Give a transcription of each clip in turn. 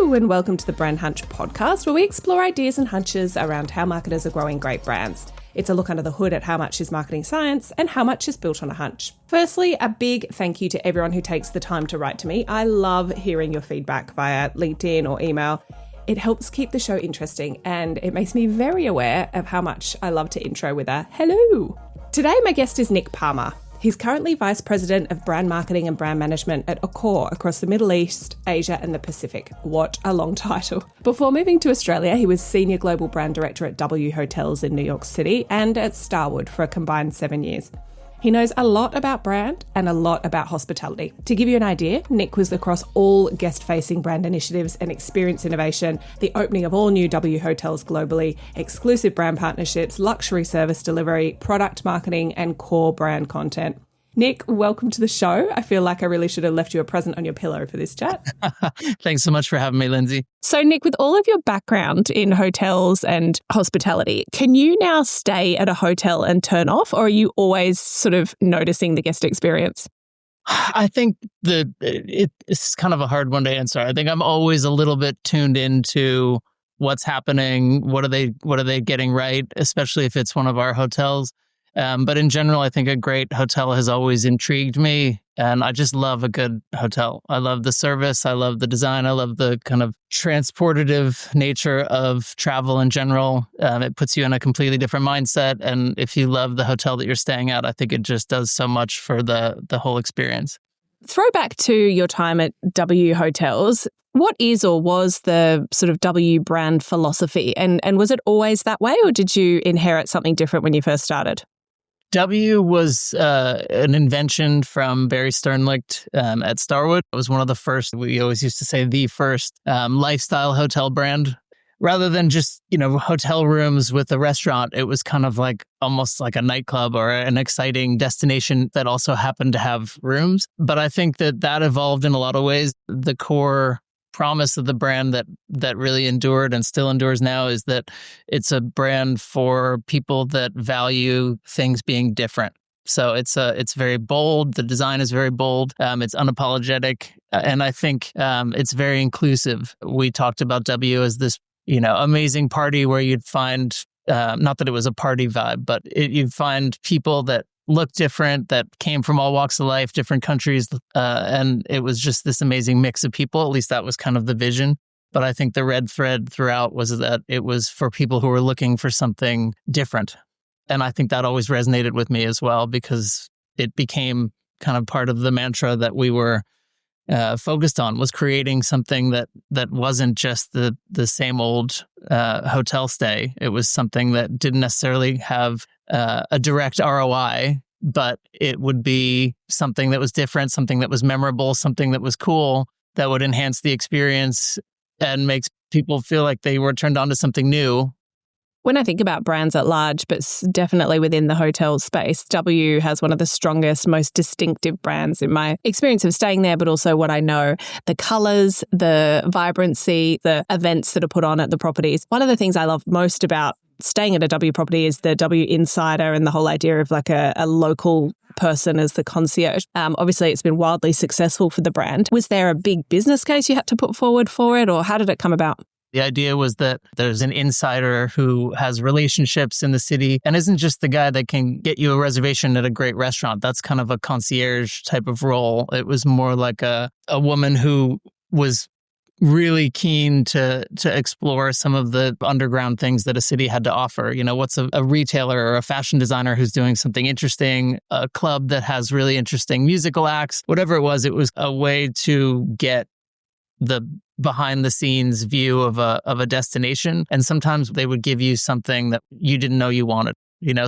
Hello and welcome to the Brand Hunch podcast, where we explore ideas and hunches around how marketers are growing great brands. It's a look under the hood at how much is marketing science and how much is built on a hunch. Firstly, a big thank you to everyone who takes the time to write to me. I love hearing your feedback via LinkedIn or email. It helps keep the show interesting and it makes me very aware of how much I love to intro with a hello. Today, my guest is Nick Parmar. He's currently Vice President of Brand Marketing and Brand Management at Accor across the Middle East, Asia and the Pacific. What a long title. Before moving to Australia, he was Senior Global Brand Director at W Hotels in New York City and at Starwood for a combined 7 years. He knows a lot about brand and a lot about hospitality. To give you an idea, Nick was across all guest-facing brand initiatives and experience innovation, the opening of all new W hotels globally, exclusive brand partnerships, luxury service delivery, product marketing, and core brand content. Nick, welcome to the show. I feel like I really should have left you a present on your pillow for this chat. Thanks so much for having me, Lindsay. So Nick, with all of your background in hotels and hospitality, can you now stay at a hotel and turn off, or are you always sort of noticing the guest experience? I think it's kind of a hard one to answer. I think I'm always a little bit tuned into what's happening, what are they getting right, especially if it's one of our hotels. But in general, I think a great hotel has always intrigued me. And I just love a good hotel. I love the service. I love the design. I love the kind of transportative nature of travel in general. It puts you in a completely different mindset. And if you love the hotel that you're staying at, I think it just does so much for the whole experience. Throwback to your time at W Hotels. What is or was the sort of W brand philosophy? And was it always that way, or did you inherit something different when you first started? W was an invention from Barry Sternlicht at Starwood. It was one of the first, we always used to say the first lifestyle hotel brand. Rather than just, hotel rooms with a restaurant, it was kind of like almost like a nightclub or an exciting destination that also happened to have rooms. But I think that evolved in a lot of ways. The core promise of the brand that really endured and still endures now is that it's a brand for people that value things being different. So it's very bold. The design is very bold. It's unapologetic, and I think it's very inclusive. We talked about W as this amazing party where you'd find not that it was a party vibe, but you'd find people that look different, that came from all walks of life, different countries. And it was just this amazing mix of people. At least that was kind of the vision. But I think the red thread throughout was that it was for people who were looking for something different. And I think that always resonated with me as well, because it became kind of part of the mantra that we were focused on, was creating something that wasn't just the same old hotel stay. It was something that didn't necessarily have a direct ROI, but it would be something that was different, something that was memorable, something that was cool, that would enhance the experience and makes people feel like they were turned on to something new. When I think about brands at large, but definitely within the hotel space, W has one of the strongest, most distinctive brands in my experience of staying there, but also what I know, the colours, the vibrancy, the events that are put on at the properties. One of the things I love most about staying at a W property is the W Insider and the whole idea of like a local person as the concierge. Obviously, it's been wildly successful for the brand. Was there a big business case you had to put forward for it, or how did it come about? The idea was that there's an insider who has relationships in the city and isn't just the guy that can get you a reservation at a great restaurant. That's kind of a concierge type of role. It was more like a woman who was really keen to explore some of the underground things that a city had to offer. What's a retailer or a fashion designer who's doing something interesting, a club that has really interesting musical acts, whatever it was a way to get the behind the scenes view of a destination. And sometimes they would give you something that you didn't know you wanted,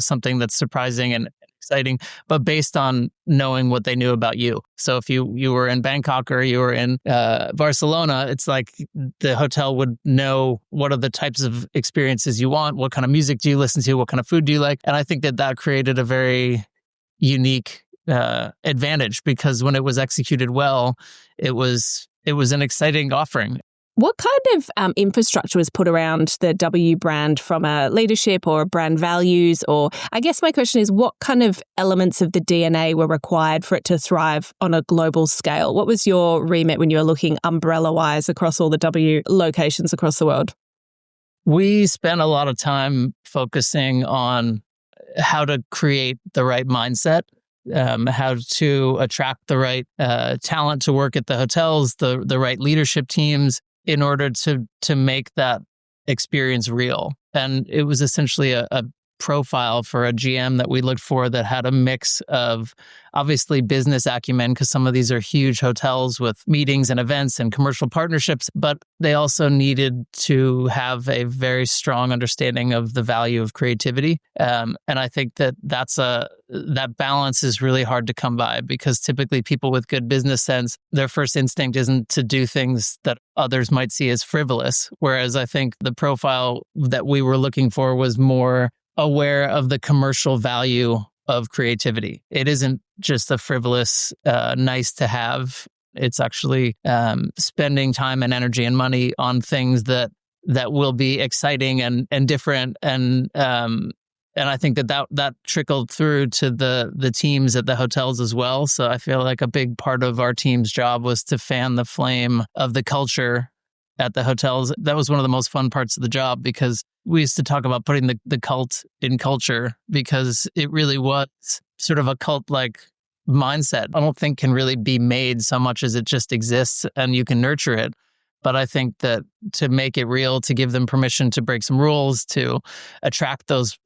something that's surprising and exciting, but based on knowing what they knew about you. So if you were in Bangkok or you were in Barcelona, it's like the hotel would know what are the types of experiences you want, what kind of music do you listen to, what kind of food do you like. And I think that created a very unique advantage, because when it was executed well, it was an exciting offering. What kind of infrastructure was put around the W brand from a leadership or brand values? Or I guess my question is, what kind of elements of the DNA were required for it to thrive on a global scale? What was your remit when you were looking umbrella-wise across all the W locations across the world? We spent a lot of time focusing on how to create the right mindset, how to attract the right talent to work at the hotels, the right leadership teams, in order to make that experience real. And it was essentially a profile for a GM that we looked for that had a mix of obviously business acumen, because some of these are huge hotels with meetings and events and commercial partnerships, but they also needed to have a very strong understanding of the value of creativity. And I think that balance is really hard to come by, because typically people with good business sense, their first instinct isn't to do things that others might see as frivolous. Whereas I think the profile that we were looking for was more aware of the commercial value of creativity. It isn't just a frivolous, nice to have. It's actually spending time and energy and money on things that will be exciting and different. And I think that trickled through to the teams at the hotels as well. So I feel like a big part of our team's job was to fan the flame of the culture at the hotels. That was one of the most fun parts of the job, because we used to talk about putting the cult in culture, because it really was sort of a cult-like mindset. I don't think can really be made so much as it just exists and you can nurture it. But I think that to make it real, to give them permission to break some rules, to attract those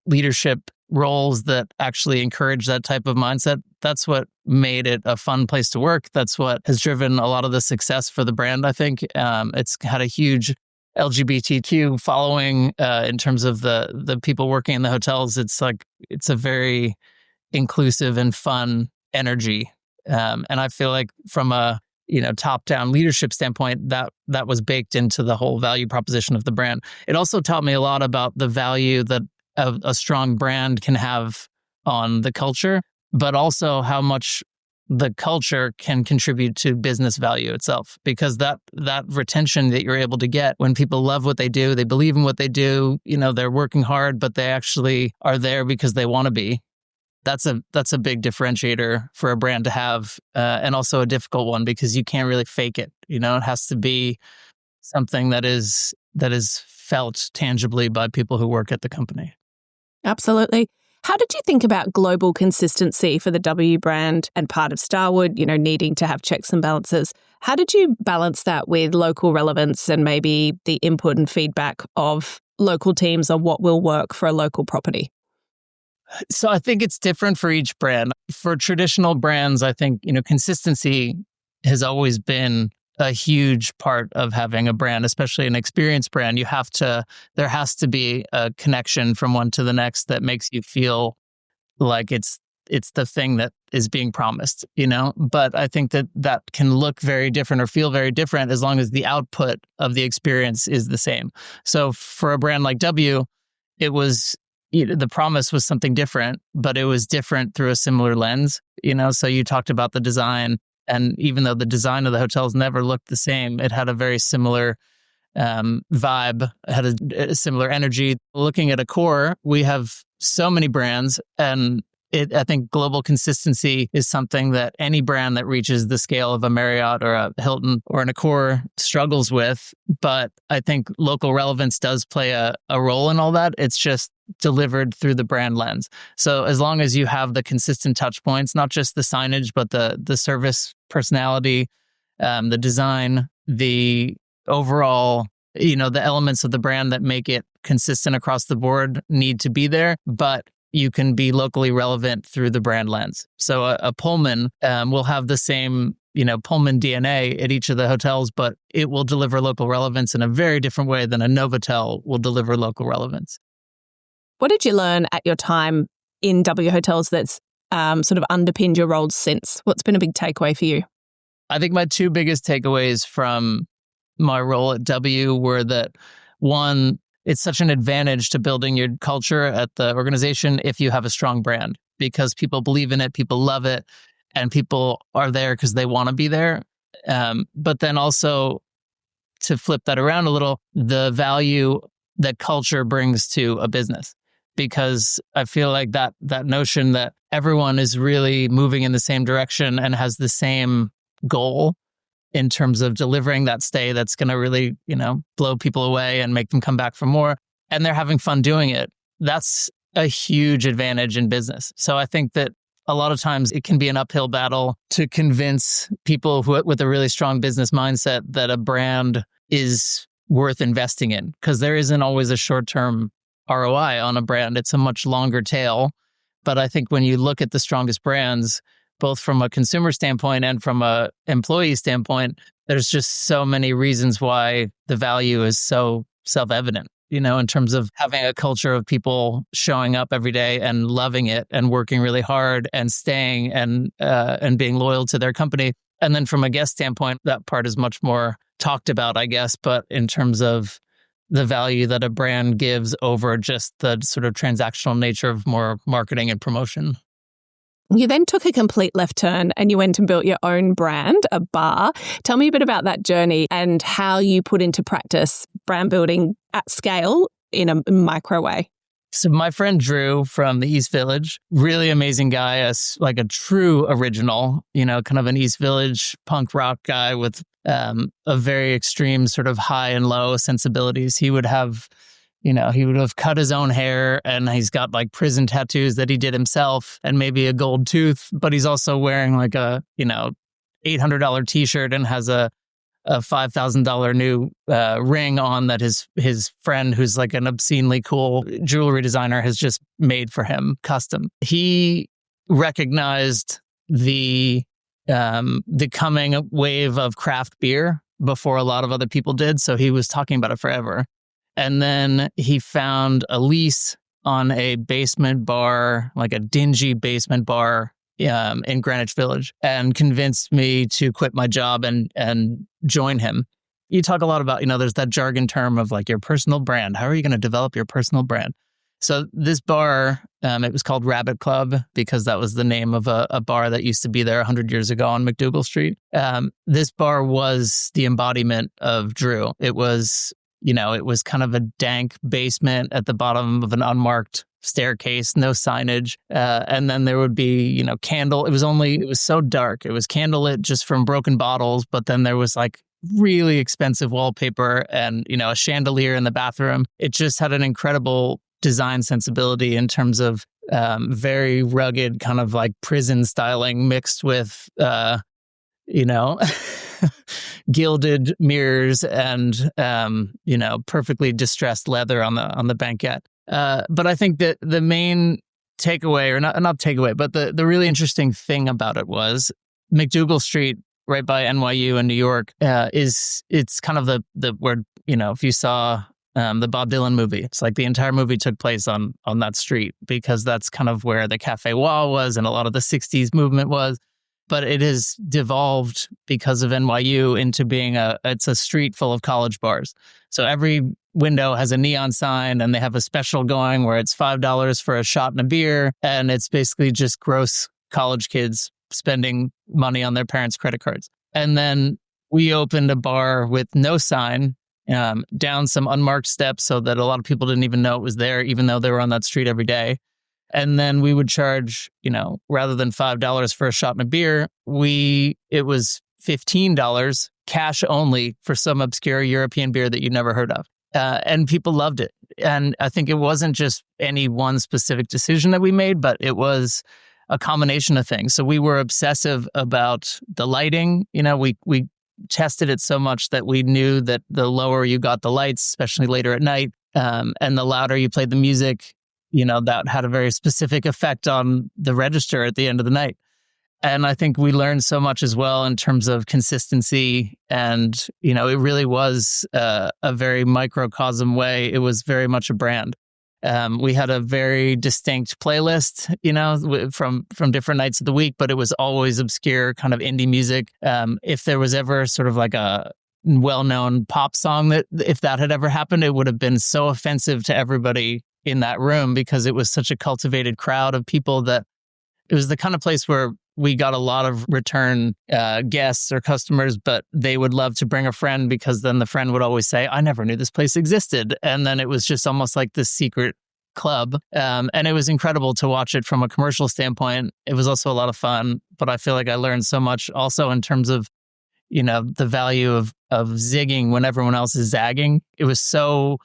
leadership roles that actually encourage that type of mindset, that's what made it a fun place to work. That's what has driven a lot of the success for the brand, I think. It's had a huge LGBTQ following in terms of the people working in the hotels. It's a very inclusive and fun energy. And I feel like from a top-down leadership standpoint, that was baked into the whole value proposition of the brand. It also taught me a lot about the value that a strong brand can have on the culture, but also how much the culture can contribute to business value itself. Because that retention that you're able to get when people love what they do, they believe in what they do, they're working hard, but they actually are there because they want to be. That's a big differentiator for a brand to have, and also a difficult one, because you can't really fake it. It has to be something that is felt tangibly by people who work at the company. Absolutely. How did you think about global consistency for the W brand and part of Starwood, needing to have checks and balances? How did you balance that with local relevance and maybe the input and feedback of local teams on what will work for a local property? So I think it's different for each brand. For traditional brands, I think, consistency has always been a huge part of having a brand, especially an experienced brand. There has to be a connection from one to the next that makes you feel like it's the thing that is being promised, But I think that can look very different or feel very different as long as the output of the experience is the same. So for a brand like W, it was, the promise was something different, but it was different through a similar lens, So you talked about the design, and even though the design of the hotels never looked the same, it had a very similar vibe, had a similar energy. Looking at Accor, we have so many brands, and I think global consistency is something that any brand that reaches the scale of a Marriott or a Hilton or an Accor struggles with. But I think local relevance does play a role in all that. It's just delivered through the brand lens. So as long as you have the consistent touch points, not just the signage, but the service personality, the design, the overall, the elements of the brand that make it consistent across the board need to be there, but you can be locally relevant through the brand lens. So a Pullman will have the same, Pullman DNA at each of the hotels, but it will deliver local relevance in a very different way than a Novotel will deliver local relevance. What did you learn at your time in W Hotels that's sort of underpinned your roles since? What's been a big takeaway for you? I think my two biggest takeaways from my role at W were that, one, it's such an advantage to building your culture at the organization if you have a strong brand, because people believe in it, people love it, and people are there because they want to be there. But then also, to flip that around a little, the value that culture brings to a business. Because I feel like that notion that everyone is really moving in the same direction and has the same goal in terms of delivering that stay that's going to really, blow people away and make them come back for more, and they're having fun doing it. That's a huge advantage in business. So I think that a lot of times it can be an uphill battle to convince people with a really strong business mindset that a brand is worth investing in, because there isn't always a short-term ROI on a brand. It's a much longer tail. But I think when you look at the strongest brands, both from a consumer standpoint and from a employee standpoint, there's just so many reasons why the value is so self-evident, in terms of having a culture of people showing up every day and loving it and working really hard and staying and being loyal to their company. And then from a guest standpoint, that part is much more talked about, I guess. But in terms of the value that a brand gives over just the sort of transactional nature of more marketing and promotion. You then took a complete left turn and you went and built your own brand, a bar. Tell me a bit about that journey and how you put into practice brand building at scale in a micro way. So my friend Drew from the East Village, really amazing guy, like a true original, kind of an East Village punk rock guy with a very extreme sort of high and low sensibilities. He would have cut his own hair, and he's got like prison tattoos that he did himself and maybe a gold tooth, but he's also wearing like a, $800 t-shirt and has a $5,000 new ring on that his friend, who's like an obscenely cool jewelry designer, has just made for him custom. He recognized the coming wave of craft beer before a lot of other people did, so he was talking about it forever. And then he found a lease on a basement bar, like a dingy basement bar in Greenwich Village, and convinced me to quit my job and join him. You talk a lot about, there's that jargon term of like your personal brand. How are you going to develop your personal brand? So this bar, it was called Rabbit Club because that was the name of a bar that used to be there 100 years ago on McDougal Street. This bar was the embodiment of Drew. It was kind of a dank basement at the bottom of an unmarked staircase, no signage. And then there would be, candle. It was so dark. It was candlelit just from broken bottles. But then there was like really expensive wallpaper and, a chandelier in the bathroom. It just had an incredible design sensibility in terms of very rugged kind of like prison styling mixed with, gilded mirrors and, perfectly distressed leather on the banquette. But I think that the main takeaway, or not takeaway, but the really interesting thing about it was McDougal Street, right by NYU in New York, it's kind of the where, if you saw the Bob Dylan movie, it's like the entire movie took place on that street because that's kind of where the Café Wall was and a lot of the 60s movement was. But it has devolved because of NYU into being it's a street full of college bars. So every window has a neon sign and they have a special going where it's $5 for a shot and a beer. And it's basically just gross college kids spending money on their parents' credit cards. And then we opened a bar with no sign, down some unmarked steps so that a lot of people didn't even know it was there, even though they were on that street every day. And then we would charge, rather than $5 for a shot and a beer, it was $15 cash only for some obscure European beer that you'd never heard of. And people loved it. And I think it wasn't just any one specific decision that we made, but it was a combination of things. So we were obsessive about the lighting. We tested it so much that we knew that the lower you got the lights, especially later at night, and the louder you played the music, that had a very specific effect on the register at the end of the night. And I think we learned so much as well in terms of consistency. And, it really was a very microcosm way. It was very much a brand. We had a very distinct playlist, from different nights of the week, but it was always obscure kind of indie music. If there was ever sort of like a well-known pop song that if that had ever happened, it would have been so offensive to everybody in that room because it was such a cultivated crowd of people that it was the kind of place where we got a lot of return guests or customers, but they would love to bring a friend because then the friend would always say, I never knew this place existed. And then it was just almost like this secret club. And it was incredible to watch it from a commercial standpoint. It was also a lot of fun, but I feel like I learned so much also in terms of, the value of zigging when everyone else is zagging. It was so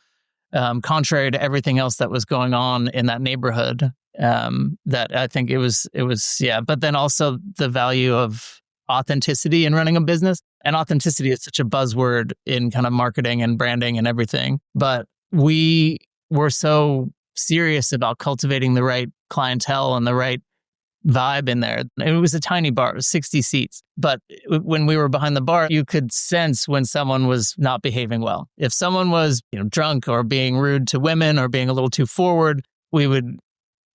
contrary to everything else that was going on in that neighborhood. That I think it was, but then also the value of authenticity in running a business. And authenticity is such a buzzword in kind of marketing and branding and everything. But we were so serious about cultivating the right clientele and the right vibe in there. It was a tiny bar, it was 60 seats. But when we were behind the bar, you could sense when someone was not behaving well. If someone was, drunk or being rude to women or being a little too forward, we would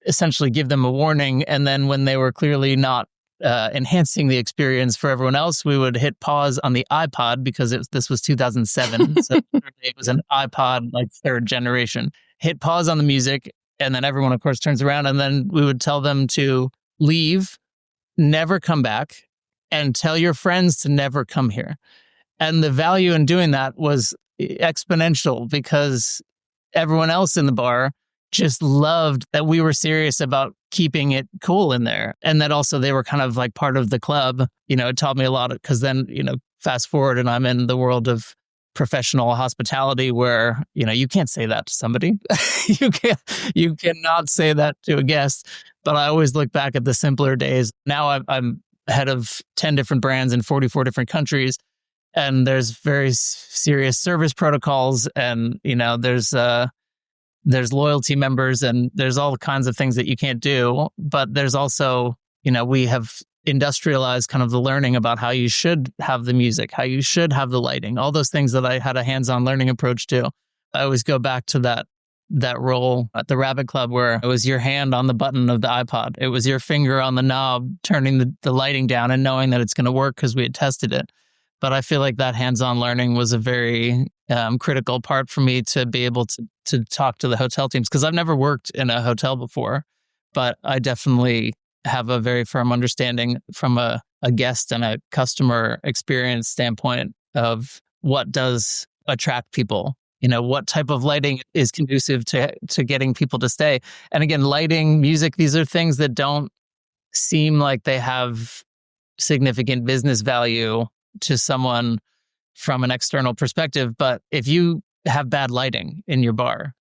essentially give them a warning. And then when they were clearly not enhancing the experience for everyone else, we would hit pause on the iPod because this was 2007. So it was an iPod, like third generation. Hit pause on the music. And then everyone, of course, turns around. And then we would tell them to leave, never come back, and tell your friends to never come here. And the value in doing that was exponential because everyone else in the bar just loved that we were serious about keeping it cool in there. And that also they were kind of like part of the club. It taught me a lot because then, fast forward and I'm in the world of professional hospitality where, you can't say that to somebody. You cannot say that to a guest. But I always look back at the simpler days. Now I'm head of 10 different brands in 44 different countries. And there's very serious service protocols and, there's loyalty members and there's all kinds of things that you can't do. But there's also, we have industrialized kind of the learning about how you should have the music, how you should have the lighting, all those things that I had a hands-on learning approach to. I always go back to that role at the Rabbit Club where it was your hand on the button of the iPod. It was your finger on the knob, turning the lighting down and knowing that it's going to work because we had tested it. But I feel like that hands-on learning was a very critical part for me to be able to talk to the hotel teams because I've never worked in a hotel before, but I definitely have a very firm understanding from a guest and a customer experience standpoint of what does attract people. What type of lighting is conducive to getting people to stay. And again, lighting, music, these are things that don't seem like they have significant business value to someone from an external perspective. But if you have bad lighting in your bar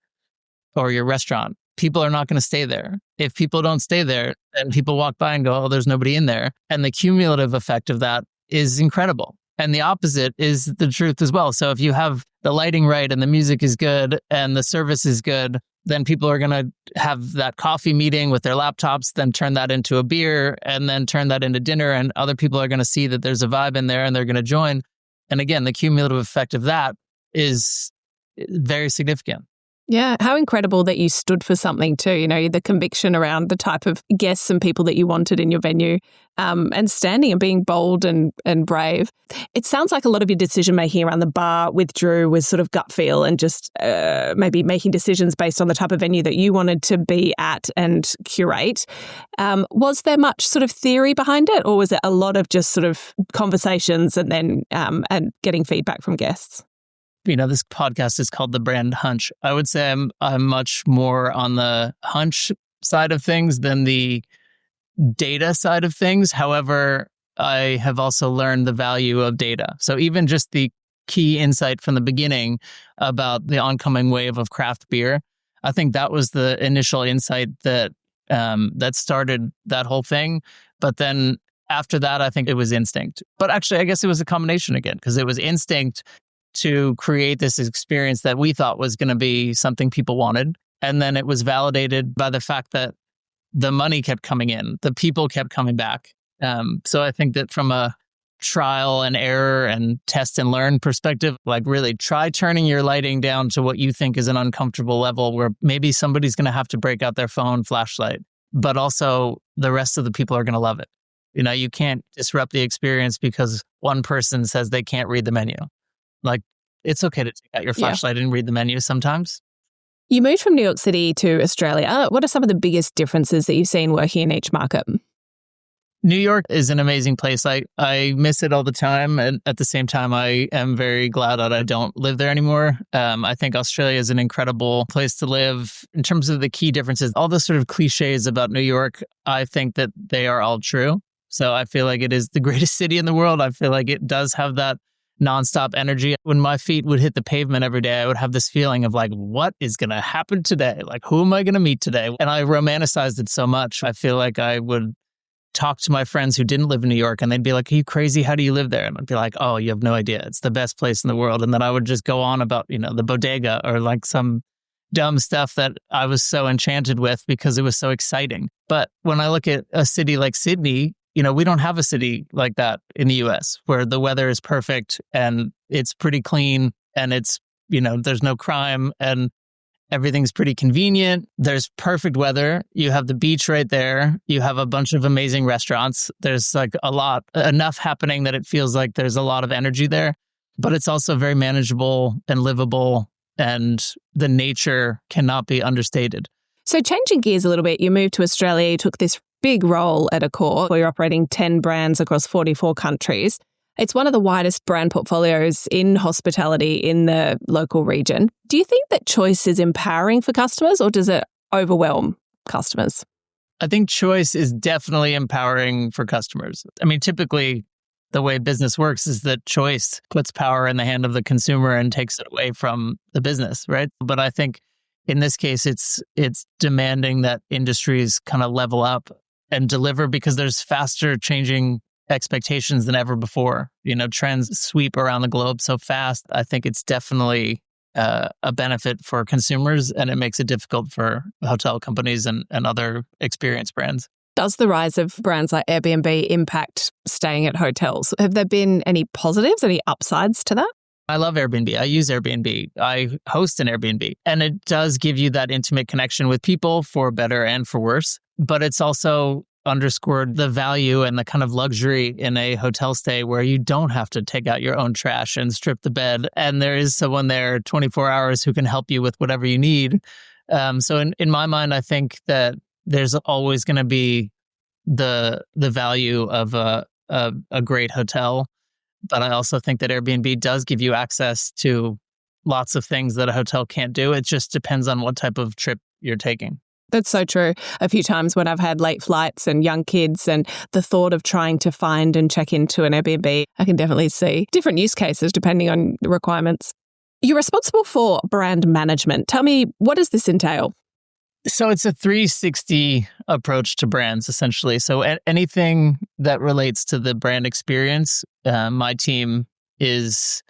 or your restaurant, people are not going to stay there. If people don't stay there, then people walk by and go, oh, there's nobody in there. And the cumulative effect of that is incredible. And the opposite is the truth as well. So if you have the lighting right and the music is good and the service is good, then people are going to have that coffee meeting with their laptops, then turn that into a beer and then turn that into dinner. And other people are going to see that there's a vibe in there and they're going to join. And again, the cumulative effect of that is very significant. Yeah, how incredible that you stood for something too, the conviction around the type of guests and people that you wanted in your venue and standing and being bold and brave. It sounds like a lot of your decision making around the bar with Drew was sort of gut feel and just maybe making decisions based on the type of venue that you wanted to be at and curate. Was there much sort of theory behind it or was it a lot of just sort of conversations and then and getting feedback from guests? This podcast is called The Brand Hunch. I would say I'm much more on the hunch side of things than the data side of things. However, I have also learned the value of data. So even just the key insight from the beginning about the oncoming wave of craft beer, I think that was the initial insight that started that whole thing. But then after that, I think it was instinct. But actually, I guess it was a combination again, because it was instinct to create this experience that we thought was going to be something people wanted. And then it was validated by the fact that the money kept coming in, the people kept coming back. So I think that from a trial and error and test and learn perspective, like really try turning your lighting down to what you think is an uncomfortable level where maybe somebody's going to have to break out their phone flashlight, but also the rest of the people are going to love it. You can't disrupt the experience because one person says they can't read the menu. Like, it's okay to take out your flashlight and read the menu sometimes. You moved from New York City to Australia. What are some of the biggest differences that you've seen working in each market? New York is an amazing place. I miss it all the time. And at the same time, I am very glad that I don't live there anymore. I think Australia is an incredible place to live. In terms of the key differences, all the sort of cliches about New York, I think that they are all true. So I feel like it is the greatest city in the world. I feel like it does have that nonstop energy. When my feet would hit the pavement every day, I would have this feeling of like, what is going to happen today? Like, who am I going to meet today? And I romanticized it so much. I feel like I would talk to my friends who didn't live in New York and they'd be like, are you crazy? How do you live there? And I'd be like, oh, you have no idea. It's the best place in the world. And then I would just go on about, the bodega or like some dumb stuff that I was so enchanted with because it was so exciting. But when I look at a city like Sydney, we don't have a city like that in the US where the weather is perfect and it's pretty clean and it's, there's no crime and everything's pretty convenient. There's perfect weather. You have the beach right there. You have a bunch of amazing restaurants. There's like enough happening that it feels like there's a lot of energy there, but it's also very manageable and livable and the nature cannot be understated. So changing gears a little bit, you moved to Australia, you took this big role at Accor, where you're operating 10 brands across 44 countries. It's one of the widest brand portfolios in hospitality in the local region. Do you think that choice is empowering for customers or does it overwhelm customers? I think choice is definitely empowering for customers. I mean, typically the way business works is that choice puts power in the hand of the consumer and takes it away from the business, right? But I think in this case, it's demanding that industries kind of level up and deliver because there's faster changing expectations than ever before. Trends sweep around the globe so fast. I think it's definitely a benefit for consumers and it makes it difficult for hotel companies and other experience brands. Does the rise of brands like Airbnb impact staying at hotels? Have there been any positives, any upsides to that? I love Airbnb. I use Airbnb. I host an Airbnb. And it does give you that intimate connection with people for better and for worse. But it's also underscored the value and the kind of luxury in a hotel stay where you don't have to take out your own trash and strip the bed. And there is someone there 24 hours who can help you with whatever you need. So in my mind, I think that there's always going to be the value of a great hotel. But I also think that Airbnb does give you access to lots of things that a hotel can't do. It just depends on what type of trip you're taking. That's so true. A few times when I've had late flights and young kids and the thought of trying to find and check into an Airbnb, I can definitely see different use cases depending on the requirements. You're responsible for brand management. Tell me, what does this entail? So it's a 360 approach to brands, essentially. So anything that relates to the brand experience, my team is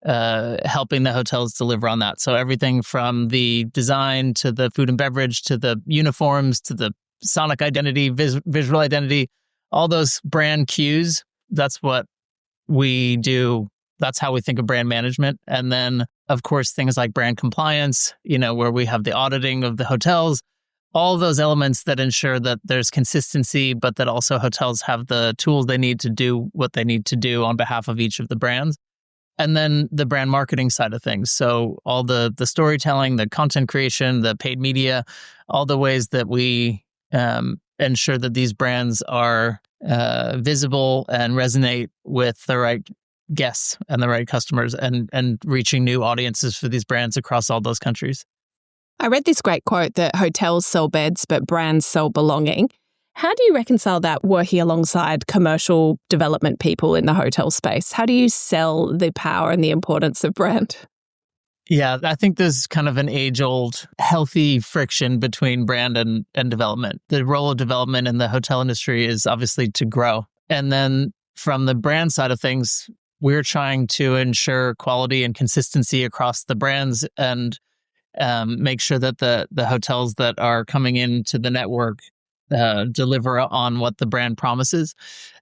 helping the hotels deliver on that. So everything from the design to the food and beverage to the uniforms to the sonic identity, visual identity, all those brand cues, that's what we do. That's how we think of brand management. And then, of course, things like brand compliance, where we have the auditing of the hotels, all those elements that ensure that there's consistency, but that also hotels have the tools they need to do what they need to do on behalf of each of the brands. And then the brand marketing side of things. So all the storytelling, the content creation, the paid media, all the ways that we ensure that these brands are visible and resonate with the right guests and the right customers and reaching new audiences for these brands across all those countries. I read this great quote that hotels sell beds, but brands sell belonging. How do you reconcile that working alongside commercial development people in the hotel space? How do you sell the power and the importance of brand? Yeah, I think there's kind of an age-old healthy friction between brand and development. The role of development in the hotel industry is obviously to grow. And then from the brand side of things, we're trying to ensure quality and consistency across the brands and make sure that the hotels that are coming into the network deliver on what the brand promises.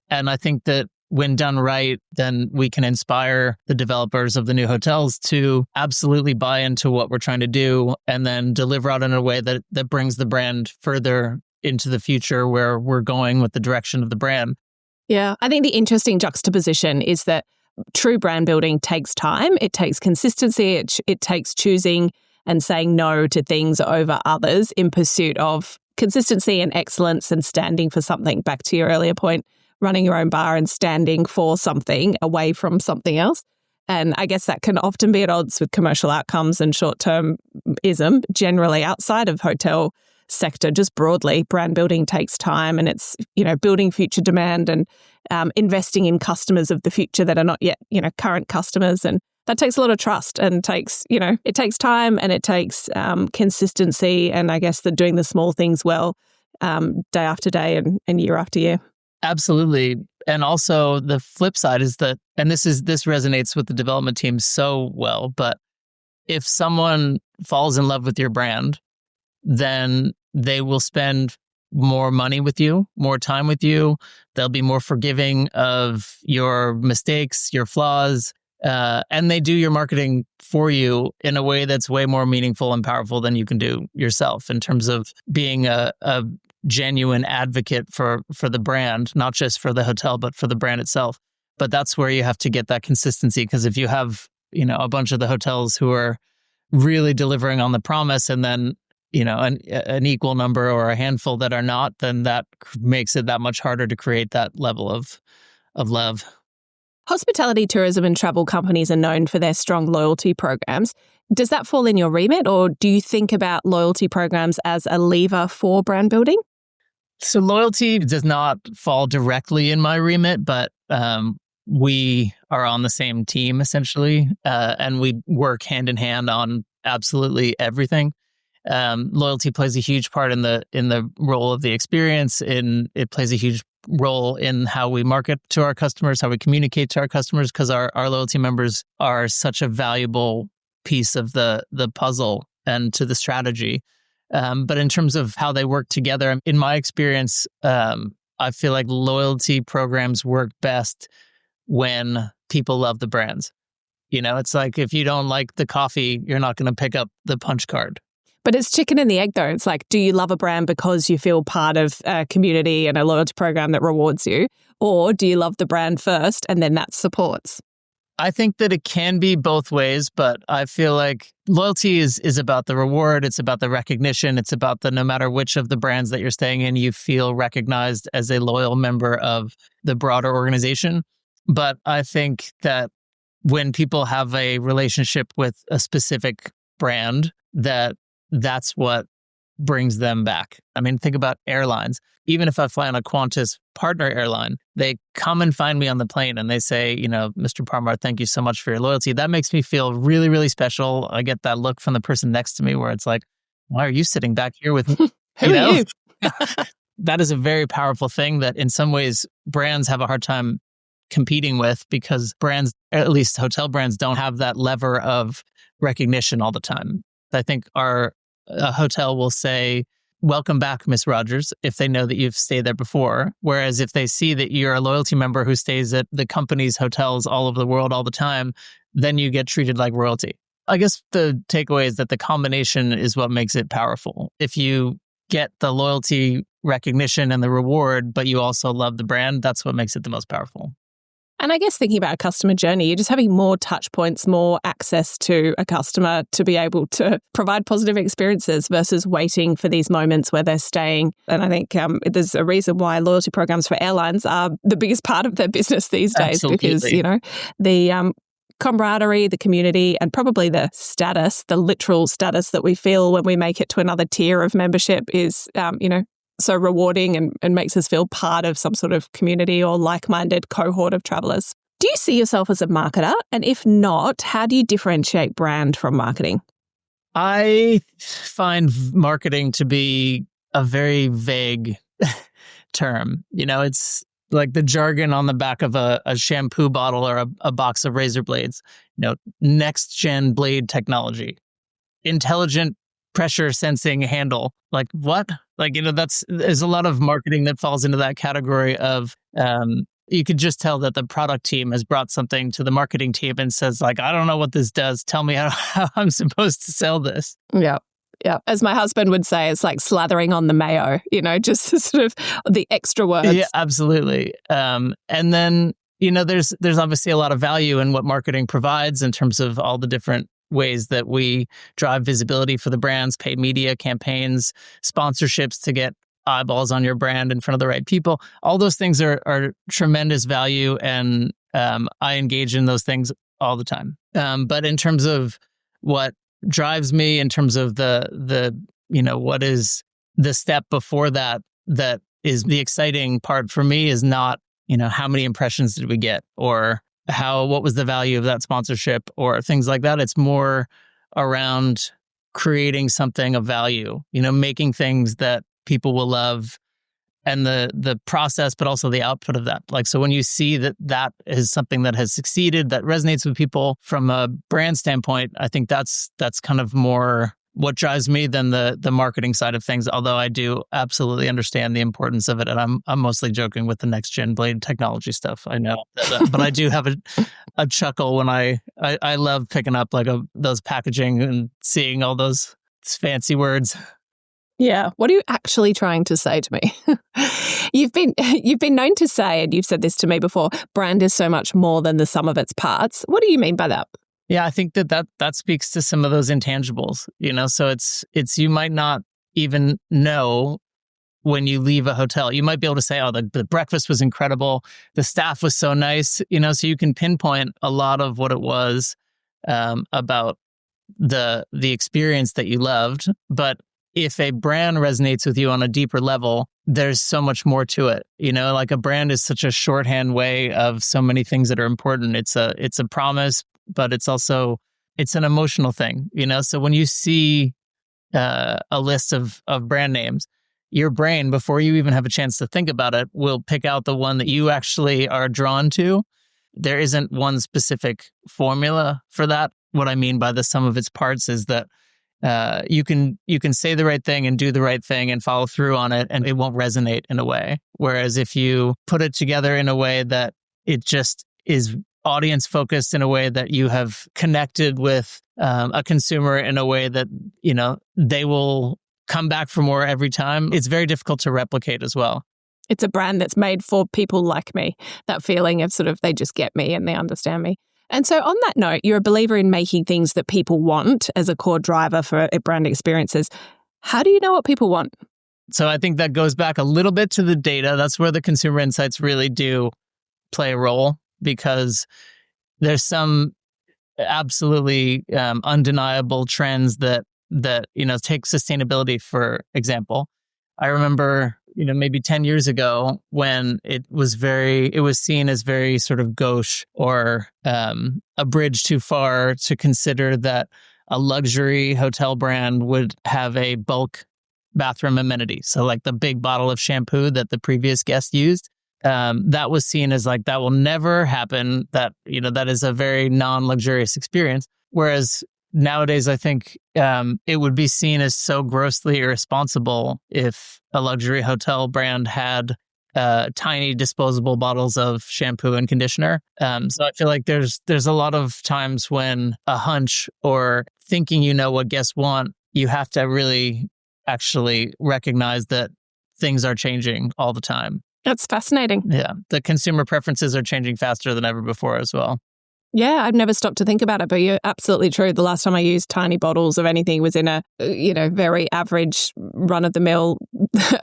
And I think that when done right, then we can inspire the developers of the new hotels to absolutely buy into what we're trying to do and then deliver out in a way that brings the brand further into the future where we're going with the direction of the brand. Yeah, I think the interesting juxtaposition is that true brand building takes time. It takes consistency. It takes choosing and saying no to things over others in pursuit of consistency and excellence and standing for something, back to your earlier point, running your own bar and standing for something away from something else. And I guess that can often be at odds with commercial outcomes and short-termism generally outside of hotel sector. Just broadly, brand building takes time, and it's, building future demand and investing in customers of the future that are not yet, current customers. And that takes a lot of trust and it takes time and it takes consistency, and I guess that doing the small things well day after day and year after year. Absolutely. And also the flip side is that, and this resonates with the development team so well, but if someone falls in love with your brand, then they will spend more money with you, more time with you. They'll be more forgiving of your mistakes, your flaws, and they do your marketing for you in a way that's way more meaningful and powerful than you can do yourself in terms of being a genuine advocate for the brand, not just for the hotel, but for the brand itself. But that's where you have to get that consistency, because if you have, a bunch of the hotels who are really delivering on the promise and then, an equal number or a handful that are not, then that makes it that much harder to create that level of love. Hospitality, tourism and travel companies are known for their strong loyalty programs. Does that fall in your remit, or do you think about loyalty programs as a lever for brand building? So loyalty does not fall directly in my remit, but we are on the same team essentially, and we work hand in hand on absolutely everything. Loyalty plays a huge part in the role of the experience. It plays a huge role in how we market to our customers, how we communicate to our customers, because our loyalty members are such a valuable piece of the puzzle and to the strategy. But in terms of how they work together, in my experience, I feel like loyalty programs work best when people love the brands. It's like if you don't like the coffee, you're not going to pick up the punch card. But it's chicken and the egg, though. It's like, do you love a brand because you feel part of a community and a loyalty program that rewards you? Or do you love the brand first and then that supports? I think that it can be both ways, but I feel like loyalty is about the reward. It's about the recognition. It's about no matter which of the brands that you're staying in, you feel recognized as a loyal member of the broader organization. But I think that when people have a relationship with a specific brand, that's what brings them back. I mean, think about airlines. Even if I fly on a Qantas partner airline, they come and find me on the plane and they say, Mr. Parmar, thank you so much for your loyalty. That makes me feel really, really special. I get that look from the person next to me where it's like, why are you sitting back here with me? Who are you? That is a very powerful thing that in some ways brands have a hard time competing with, because brands, at least hotel brands, don't have that lever of recognition all the time. I think a hotel will say, welcome back, Miss Rogers, if they know that you've stayed there before. Whereas if they see that you're a loyalty member who stays at the company's hotels all over the world all the time, then you get treated like royalty. I guess the takeaway is that the combination is what makes it powerful. If you get the loyalty recognition and the reward, but you also love the brand, that's what makes it the most powerful. And I guess thinking about a customer journey, you're just having more touch points, more access to a customer to be able to provide positive experiences versus waiting for these moments where they're staying. And I think there's a reason why loyalty programs for airlines are the biggest part of their business these days. Absolutely. Because, the camaraderie, the community, and probably the status, the literal status that we feel when we make it to another tier of membership is, so rewarding and makes us feel part of some sort of community or like-minded cohort of travelers. Do you see yourself as a marketer? And if not, how do you differentiate brand from marketing? I find marketing to be a very vague term. It's like the jargon on the back of a shampoo bottle or a box of razor blades. Next-gen blade technology, intelligent pressure sensing handle. Like what? There's a lot of marketing that falls into that category of, you could just tell that the product team has brought something to the marketing team and says like, I don't know what this does. Tell me how I'm supposed to sell this. Yeah. Yeah. As my husband would say, it's like slathering on the mayo, just sort of the extra words. Yeah, absolutely. And then, there's obviously a lot of value in what marketing provides in terms of all the different ways that we drive visibility for the brands, paid media campaigns, sponsorships to get eyeballs on your brand in front of the right people. All those things are tremendous value, and I engage in those things all the time. But in terms of what drives me, in terms of the what is the step before that is the exciting part for me, is not how many impressions did we get, or what was the value of that sponsorship, or things like that. It's more around creating something of value, making things that people will love, and the process, but also the output of that. Like, so when you see that is something that has succeeded, that resonates with people from a brand standpoint, I think that's kind of more what drives me than the marketing side of things. Although I do absolutely understand the importance of it, and I'm mostly joking with the next gen blade technology stuff. I know, but I do have a chuckle when I love picking up like those packaging and seeing all those fancy words. Yeah. What are you actually trying to say to me? You've been known to say, and you've said this to me before, brand is so much more than the sum of its parts. What do you mean by that? Yeah, I think that speaks to some of those intangibles, so it's you might not even know when you leave a hotel. You might be able to say, oh, the breakfast was incredible, the staff was so nice, so you can pinpoint a lot of what it was about the experience that you loved. But if a brand resonates with you on a deeper level, there's so much more to it. Like a brand is such a shorthand way of so many things that are important. It's a promise, but it's an emotional thing, So when you see a list of brand names, your brain, before you even have a chance to think about it, will pick out the one that you actually are drawn to. There isn't one specific formula for that. What I mean by the sum of its parts is that you can say the right thing and do the right thing and follow through on it, and it won't resonate in a way. Whereas if you put it together in a way that it just is audience focused, in a way that you have connected with a consumer in a way that, they will come back for more every time, it's very difficult to replicate as well. It's a brand that's made for people like me, that feeling of sort of they just get me and they understand me. And so on that note, you're a believer in making things that people want as a core driver for brand experiences. How do you know what people want? So I think that goes back a little bit to the data. That's where the consumer insights really do play a role, because there's some absolutely undeniable trends that take sustainability, for example. I remember, maybe 10 years ago when it was seen as very sort of gauche, or a bridge too far to consider that a luxury hotel brand would have a bulk bathroom amenity. So like the big bottle of shampoo that the previous guest used, that was seen as like, that will never happen. That, that is a very non-luxurious experience. Whereas nowadays, I think it would be seen as so grossly irresponsible if a luxury hotel brand had tiny disposable bottles of shampoo and conditioner. So I feel like there's a lot of times when a hunch, or thinking what guests want, you have to really actually recognize that things are changing all the time. That's fascinating. Yeah, the consumer preferences are changing faster than ever before as well. Yeah, I've never stopped to think about it, but you're absolutely true. The last time I used tiny bottles of anything was in a, very average run-of-the-mill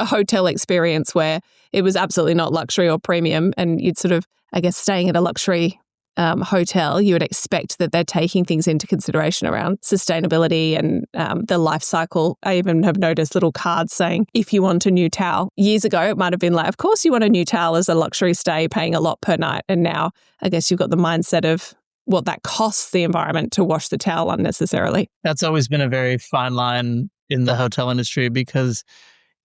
hotel experience where it was absolutely not luxury or premium. And you'd sort of, I guess, staying at a luxury hotel, you would expect that they're taking things into consideration around sustainability and the life cycle. I even have noticed little cards saying, if you want a new towel. Years ago, it might have been like, of course you want a new towel as a luxury stay, paying a lot per night. And now I guess you've got the mindset of what that costs the environment to wash the towel unnecessarily. That's always been a very fine line in the hotel industry, because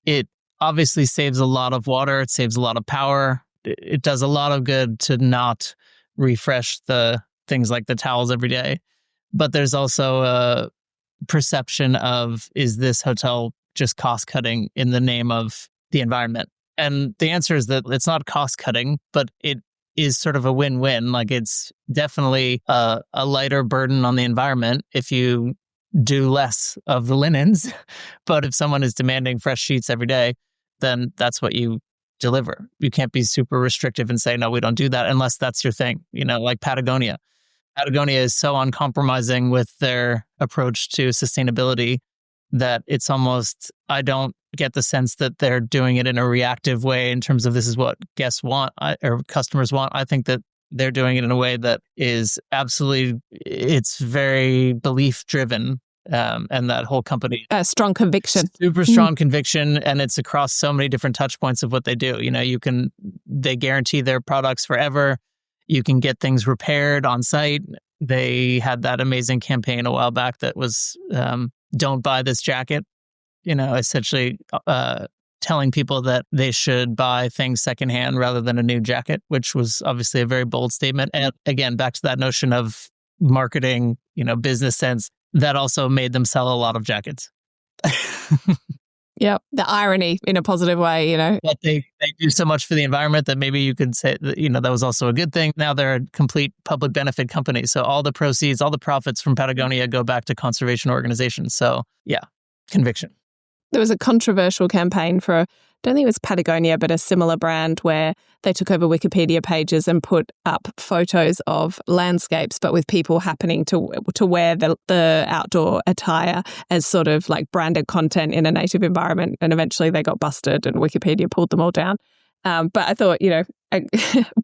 it obviously saves a lot of water. It saves a lot of power. It does a lot of good to not refresh the things like the towels every day. But there's also a perception of, is this hotel just cost cutting in the name of the environment? And the answer is that it's not cost cutting, but it is sort of a win-win. Like, it's definitely a lighter burden on the environment if you do less of the linens. But if someone is demanding fresh sheets every day, then that's what you deliver. You can't be super restrictive and say, no, we don't do that, unless that's your thing, like Patagonia. Patagonia is so uncompromising with their approach to sustainability that it's almost, I don't get the sense that they're doing it in a reactive way in terms of this is what guests want or customers want. I think that they're doing it in a way that is absolutely, it's very belief driven. And that whole company. A strong conviction. Super strong conviction. And it's across so many different touch points of what they do. You know, they guarantee their products forever. You can get things repaired on site. They had that amazing campaign a while back that was, don't buy this jacket, you know, essentially telling people that they should buy things secondhand rather than a new jacket, which was obviously a very bold statement. And again, back to that notion of marketing, you know, business sense, that also made them sell a lot of jackets. Yeah, the irony in a positive way, you know. But they do so much for the environment that maybe you could say, that, you know, that was also a good thing. Now they're a complete public benefit company. So all the proceeds, all the profits from Patagonia go back to conservation organizations. So yeah, conviction. There was a controversial campaign for, I don't think it was Patagonia, but a similar brand where they took over Wikipedia pages and put up photos of landscapes, but with people happening to wear the outdoor attire as sort of like branded content in a native environment. And eventually they got busted and Wikipedia pulled them all down. But I thought, you know, a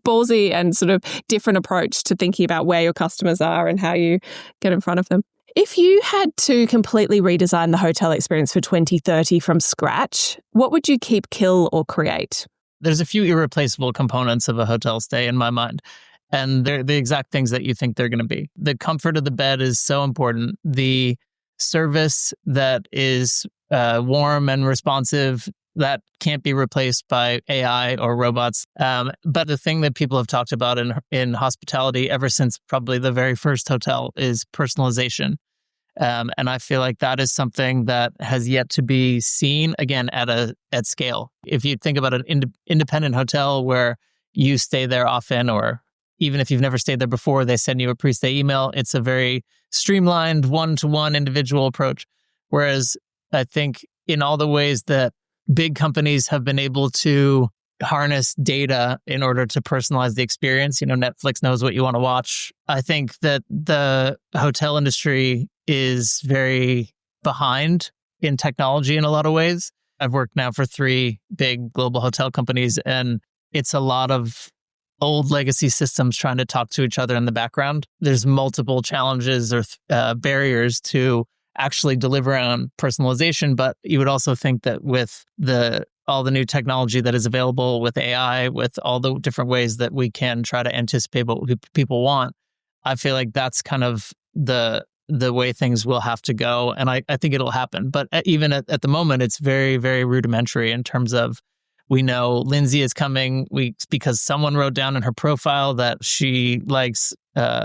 ballsy and sort of different approach to thinking about where your customers are and how you get in front of them. If you had to completely redesign the hotel experience for 2030 from scratch, what would you keep, kill, or create? There's a few irreplaceable components of a hotel stay in my mind, and they're the exact things that you think they're going to be. The comfort of the bed is so important. The service that is warm and responsive, that can't be replaced by AI or robots. But the thing that people have talked about in hospitality ever since probably the very first hotel is personalization. And I feel like that is something that has yet to be seen again at scale. If you think about an independent hotel where you stay there often, or even if you've never stayed there before, they send you a pre-stay email. It's a very streamlined one-to-one individual approach. Whereas I think in all the ways that big companies have been able to harness data in order to personalize the experience, you know, Netflix knows what you want to watch. I think that the hotel industry is very behind in technology in a lot of ways. I've worked now for 3 big global hotel companies, and it's a lot of old legacy systems trying to talk to each other in the background. There's multiple challenges or barriers to actually deliver on personalization, but you would also think that with all the new technology that is available with AI, with all the different ways that we can try to anticipate what people want, I feel like that's kind of the way things will have to go. And I think it'll happen. But even at the moment, it's very, very rudimentary in terms of, we know Lindsay is coming because someone wrote down in her profile that she likes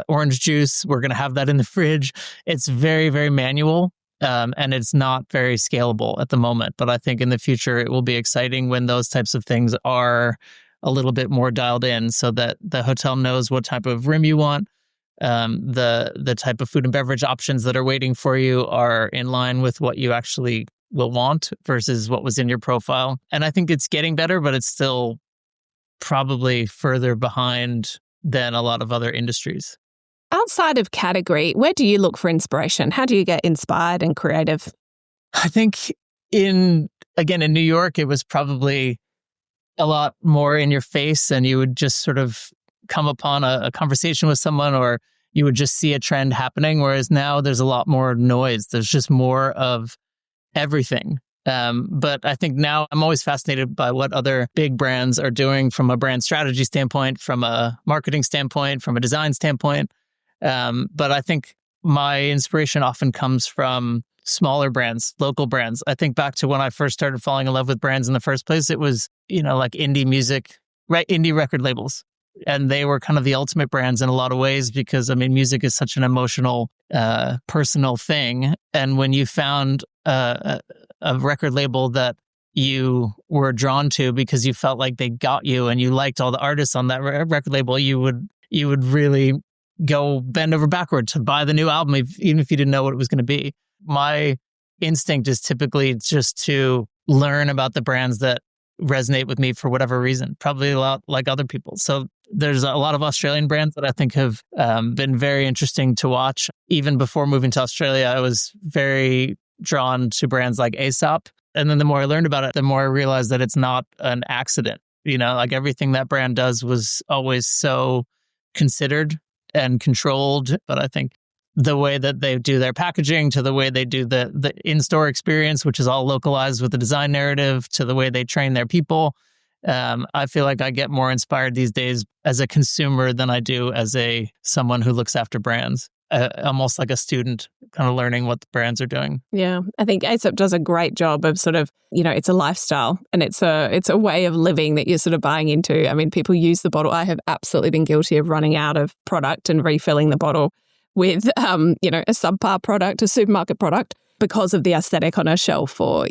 orange juice. We're going to have that in the fridge. It's very, very manual. And it's not very scalable at the moment. But I think in the future, it will be exciting when those types of things are a little bit more dialed in, so that the hotel knows what type of room you want. The type of food and beverage options that are waiting for you are in line with what you actually will want versus what was in your profile. And I think it's getting better, but it's still probably further behind than a lot of other industries. Outside of category, where do you look for inspiration? How do you get inspired and creative? I think in New York, it was probably a lot more in your face, and you would just sort of come upon a conversation with someone, or you would just see a trend happening. Whereas now there's a lot more noise. There's just more of everything. But I think now I'm always fascinated by what other big brands are doing from a brand strategy standpoint, from a marketing standpoint, from a design standpoint. But I think my inspiration often comes from smaller brands, local brands. I think back to when I first started falling in love with brands in the first place, it was, like indie music, right? Indie record labels. And they were kind of the ultimate brands in a lot of ways, because music is such an emotional, personal thing. And when you found a record label that you were drawn to because you felt like they got you and you liked all the artists on that record label, you would really go bend over backward to buy the new album, even if you didn't know what it was going to be. My instinct is typically just to learn about the brands that resonate with me for whatever reason, probably a lot like other people. So there's a lot of Australian brands that I think have been very interesting to watch. Even before moving to Australia, I was very drawn to brands like Aesop. And then the more I learned about it, the more I realized that it's not an accident. Like everything that brand does was always so considered and controlled. But I think the way that they do their packaging, to the way they do the in-store experience, which is all localized with the design narrative, to the way they train their people, I feel like I get more inspired these days as a consumer than I do as someone who looks after brands. Almost like a student, kind of learning what the brands are doing. Yeah, I think Aesop does a great job of sort of, it's a lifestyle and it's a way of living that you're sort of buying into. I mean, people use the bottle. I have absolutely been guilty of running out of product and refilling the bottle with, a subpar product, a supermarket product, because of the aesthetic on a shelf, or,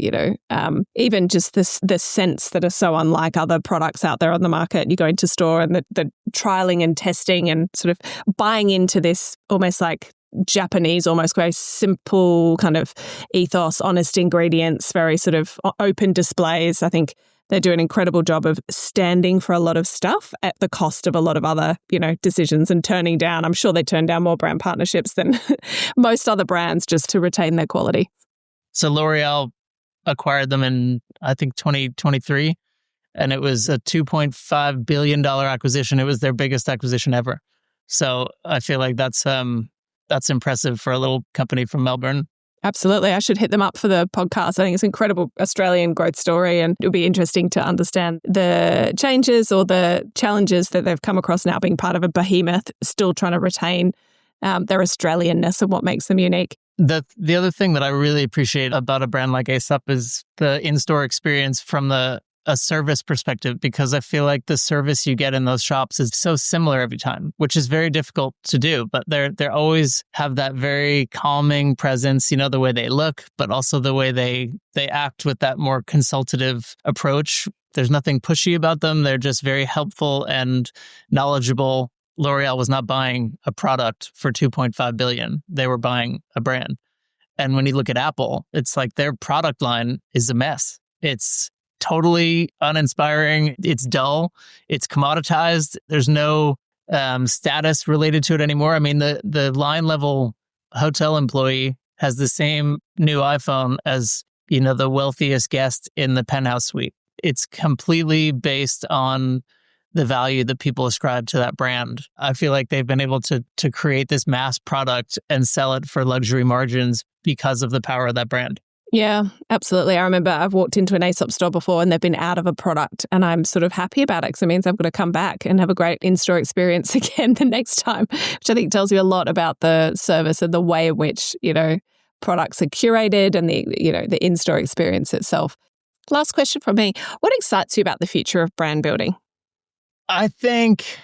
even just the scents that are so unlike other products out there on the market. You go into store and the trialing and testing and sort of buying into this almost like Japanese, almost very simple kind of ethos, honest ingredients, very sort of open displays. I think they do an incredible job of standing for a lot of stuff at the cost of a lot of other, decisions, and turning down. I'm sure they turn down more brand partnerships than most other brands just to retain their quality. So L'Oreal acquired them in, I think, 2023, and it was a $2.5 billion acquisition. It was their biggest acquisition ever. So I feel like that's impressive for a little company from Melbourne. Absolutely. I should hit them up for the podcast. I think it's an incredible Australian growth story, and it'll be interesting to understand the changes or the challenges that they've come across now being part of a behemoth, still trying to retain their Australianness and what makes them unique. The other thing that I really appreciate about a brand like Aesop is the in-store experience from a service perspective, because I feel like the service you get in those shops is so similar every time, which is very difficult to do. But they always have that very calming presence, the way they look, but also the way they act with that more consultative approach. There's nothing pushy about them. They're just very helpful and knowledgeable. L'Oreal was not buying a product for $2.5 billion. They were buying a brand. And when you look at Apple, it's like their product line is a mess. It's totally uninspiring. It's dull. It's commoditized. There's no status related to it anymore. I mean, the line level hotel employee has the same new iPhone as, the wealthiest guest in the penthouse suite. It's completely based on the value that people ascribe to that brand. I feel like they've been able to create this mass product and sell it for luxury margins because of the power of that brand. Yeah, absolutely. I remember I've walked into an Aesop store before and they've been out of a product, and I'm sort of happy about it because it means I've got to come back and have a great in-store experience again the next time, which I think tells you a lot about the service and the way in which, products are curated and the in-store experience itself. Last question from me. What excites you about the future of brand building? I think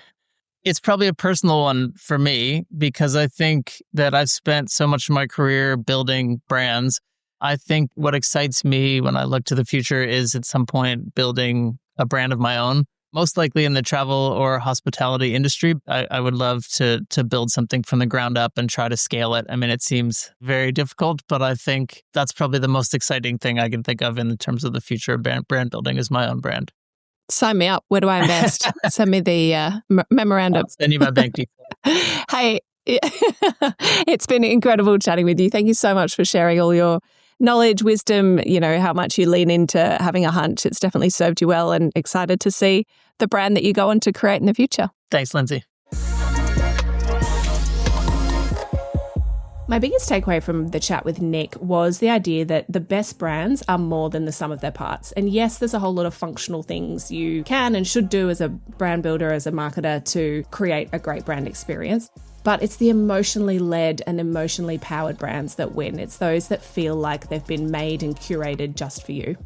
it's probably a personal one for me, because I think that I've spent so much of my career building brands. I think what excites me when I look to the future is at some point building a brand of my own, most likely in the travel or hospitality industry. I would love to build something from the ground up and try to scale it. I mean, it seems very difficult, but I think that's probably the most exciting thing I can think of in terms of the future of brand building is my own brand. Sign me up. Where do I invest? Send me the memorandum. I'll send you my bank details. Hey, it's been incredible chatting with you. Thank you so much for sharing all your knowledge, wisdom, how much you lean into having a hunch. It's definitely served you well, and excited to see the brand that you go on to create in the future. Thanks, Lindsay. My biggest takeaway from the chat with Nick was the idea that the best brands are more than the sum of their parts. And yes, there's a whole lot of functional things you can and should do as a brand builder, as a marketer, to create a great brand experience. But it's the emotionally led and emotionally powered brands that win. It's those that feel like they've been made and curated just for you.